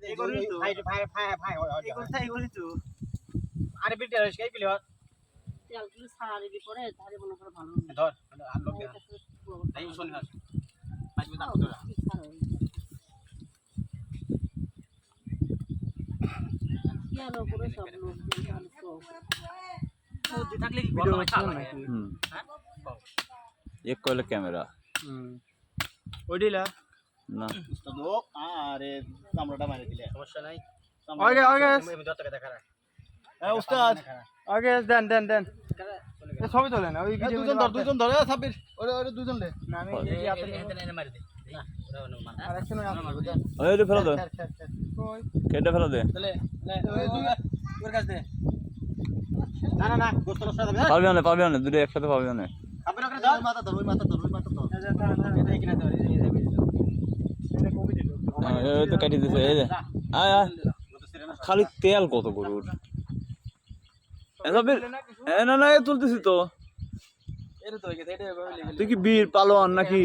এই করি তো ভাই এই কথাই করি তো আরে বিটে রইস কে পিলি হত তেল কি সারা দিবি পরে ধারে মনে করে ভালো ধর আর লোক এই শুন হাস পাঁচ মিনিট আপনি ধর কি আলো করে সব লোক বুদ্ধি থাকলে কি ভিডিও হচ্ছে নাকি হ্যাঁ এক কইলে ক্যামেরা ওইডিলা না তো দো আরে কামড়াটা মারি দিলে সমস্যা নাই আগে আমি দত্তকে দেখা রাখ হ্যাঁ উস্তাদ আগে দেন এ ছবি তোলেন ওই দুজন ধরে সাব্বির ওরে দুজন লে না আমি এই হাতে মারি দে না ওরা মার আরেকজন ওই রে ফেলা দে কেটে ফেলা দে তাহলে ওর কাছে দে না গোস্তর সাথে পাবি না দুটো একসাথে পাবি না আপনি ওকে দাও মাথা ধর ওই মাথা ধর এটা কিনা দাও এটা কবি দিল এই তো কেটে দিছে এই যে আয় খালি তেল কত গরুর এসব না তুলতেছি তো এটা তো হয়ে গেছে এটা তুই কি বীর পালোয়ান নাকি